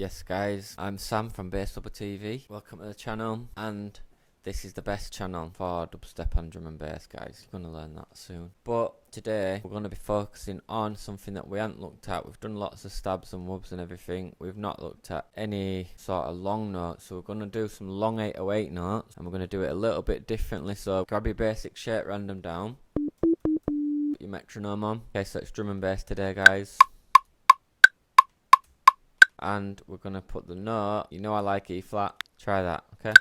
Yes guys, I'm Sam from Basswubber TV. Welcome to the channel, and this is the best channel for dubstep and drum and bass, guys. You're going to learn that soon. But today we're going to be focusing on something that we haven't looked at. We've done lots of stabs and wubs and everything. We've not looked at any sort of long notes, so we're going to do some long 808 notes, and we're going to do it a little bit differently. So grab your basic shape random down, put your metronome on. Okay, so it's drum and bass today, guys. And we're going to put the note, you know I like E flat, try that, okay?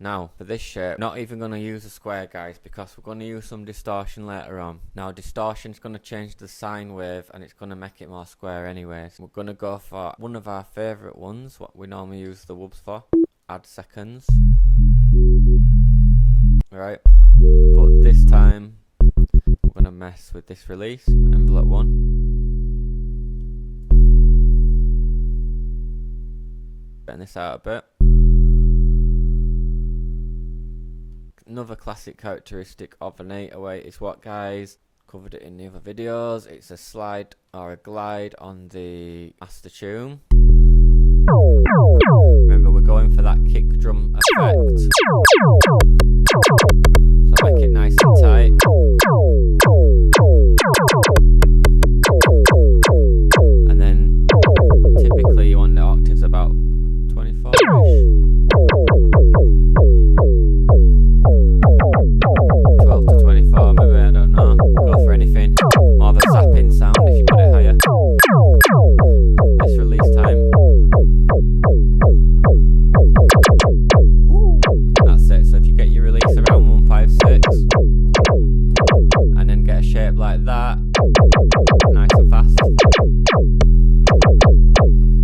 Now, for this shape, not even going to use a square, guys, because we're going to use some distortion later on. Now, distortion is going to change the sine wave, and it's going to make it more square anyways. We're going to go for one of our favourite ones, what we normally use the wubs for, add seconds. Right, but this time, we're going to mess with this release, envelope 1. Getting this out a bit. Another classic characteristic of an 808 is what, guys, covered it in the other videos. It's a slide or a glide on the master tune. Remember, we're going for that kick drum effect. So make it nice and tight. And then typically you want the octaves about 24-ish. 12 to 24, maybe, I don't know. Go for anything. More of a zapping sound if you put it higher. This release time. That's it. So if you get your release around 156 and then get a shape like that, nice and fast.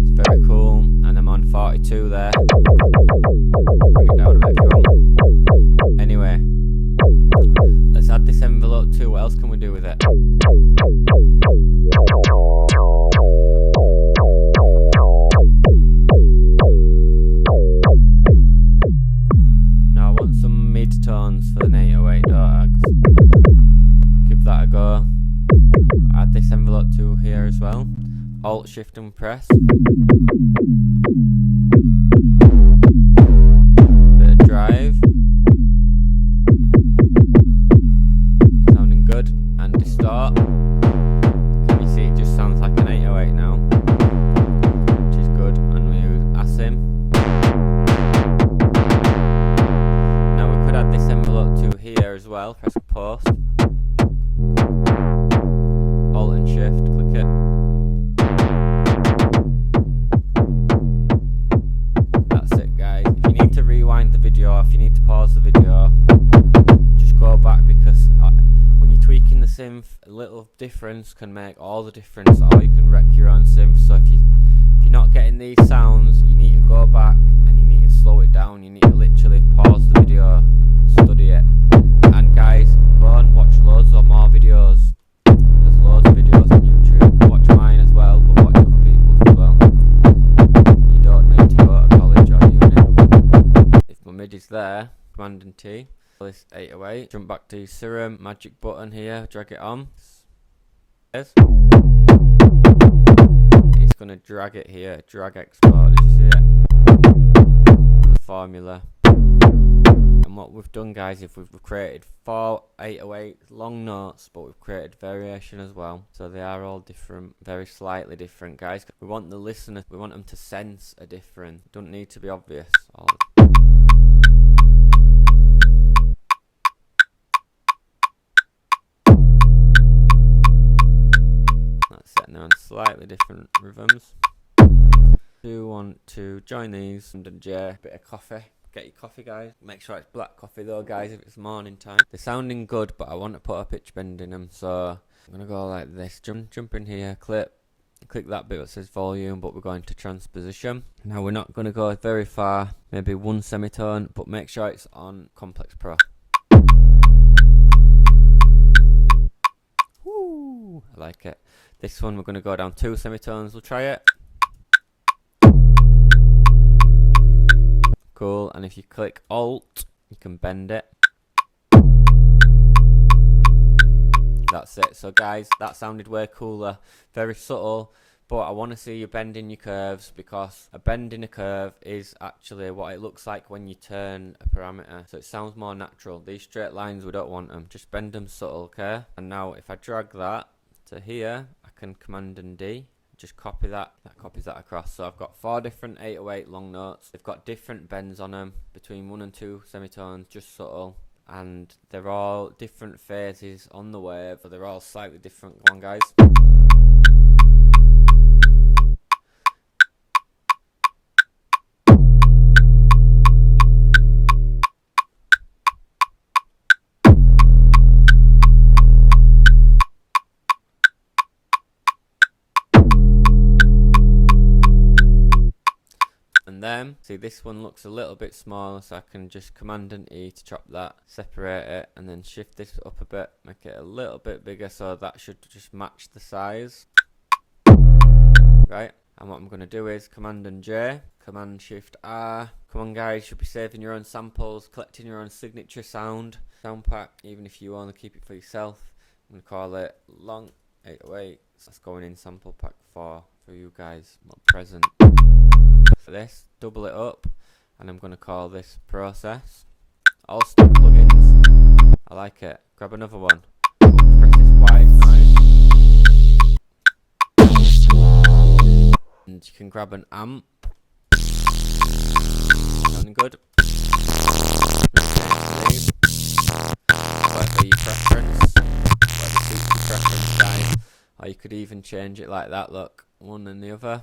It's very cool. And I'm on 42 there. Bring it down a bit if you want. Anyway, let's add this envelope too. What else can we do with it? Now I want some mid-tones for an 808, don't I? Give that a go. Add this envelope to here as well. Alt, shift and press. Bit of drive. Sounding good. And distort. Can you see it just sounds like an 808 now? Which is good. And we use asim. Now we could add this envelope to here as well. Press post. Alt and shift. Click it. Rewind the video, if you need to pause the video, just go back, because when you're tweaking the synth, a little difference can make all the difference, or you can wreck your own synth. So if you're not getting these sounds, you need to go back and you need to slow it down. You need to literally pause the video, study it. And guys, go and watch loads of more videos. There's loads of videos on YouTube. Watch mine as well, but watch other people's as well. You don't need to go to college or uni. My MIDI is there, Command and T. This 808. Jump back to SERUM, magic button here, drag it on. Yes. It's gonna drag it here, drag export. Did you see it? The formula. And what we've done, guys, is we've created 4 808 long notes, but we've created variation as well. So they are all different, very slightly different, guys. We want the listener, we want them to sense a difference. Don't need to be obvious. Setting them on slightly different rhythms. Do want to join these under J, bit of coffee. Get your coffee, guys. Make sure it's black coffee though, guys, if it's morning time. They're sounding good, but I want to put a pitch bend in them, so I'm gonna go like this. Jump in here, click that bit that says volume, but we're going to transposition. Now we're not gonna go very far, maybe one semitone, but make sure it's on Complex Pro. Woo! I like it. This one we're going to go down 2 semitones. We'll try it. Cool. And if you click Alt, you can bend it. That's it. So guys, that sounded way cooler. Very subtle, but I want to see you bending your curves, because a bend in a curve is actually what it looks like when you turn a parameter, so it sounds more natural. These straight lines, we don't want them, just bend them subtle, okay? And now if I drag that to here, I can Command and D, just copy that copies that across. So I've got 4 different 808 long notes. They've got different bends on them, between 1 and 2 semitones, just subtle, and they're all different phases on the wave, but they're all slightly different. Come on, guys. And then, see, this one looks a little bit smaller, so I can just Command and E to chop that, separate it, and then shift this up a bit, make it a little bit bigger, so that should just match the size. Right, and what I'm going to do is Command and J, Command Shift R. Come on, guys, you should be saving your own samples, collecting your own signature sound pack, even if you want to keep it for yourself. I'm going to call it Long 808. That's going in sample pack 4 for you guys, not present. For this, double it up, and I'm going to call this Process. All stock plugins. I like it. Grab another one. Press this white noise. And you can grab an amp. Sounding good. Whatever your preference. Whatever suits your preference, guys. Or you could even change it like that, look. One and the other.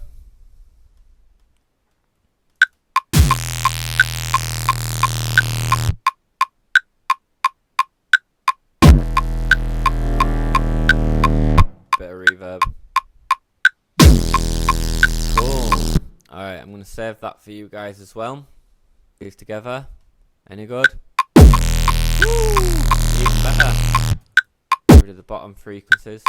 Bit of reverb. Cool. Alright, I'm going to save that for you guys as well. These together. Any good? Woo! Even better. Get rid of the bottom frequencies,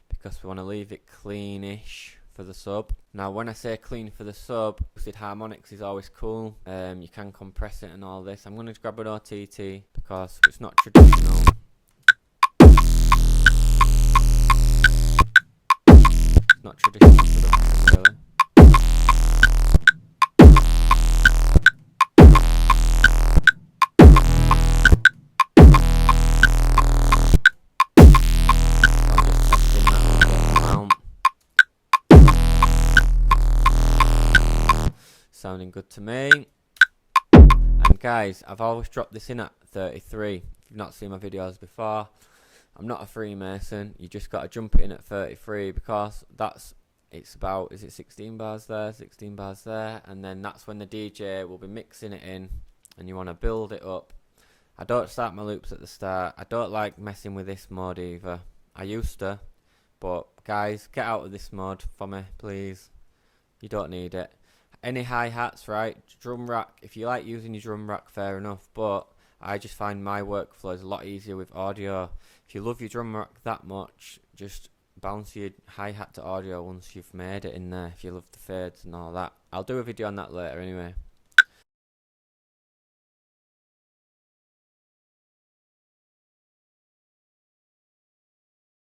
because we want to leave it cleanish for the sub. Now when I say clean for the sub, boosted harmonics is always cool. You can compress it and all this. I'm going to grab an OTT because it's not traditional. Not traditional production, really. I'm just testing that amount. Sounding good to me. And guys, I've always dropped this in at 33. If you've not seen my videos before, I'm not a Freemason. You just got to jump it in at 33, because it's about, is it 16 bars there, 16 bars there, and then that's when the DJ will be mixing it in, and you want to build it up. I don't start my loops at the start. I don't like messing with this mode either. I used to, but guys, get out of this mode for me, please. You don't need it. Any hi-hats, right? Drum rack, if you like using your drum rack, fair enough, but I just find my workflow is a lot easier with audio. If you love your drum rack that much, just bounce your hi-hat to audio once you've made it in there, if you love the fades and all that. I'll do a video on that later anyway.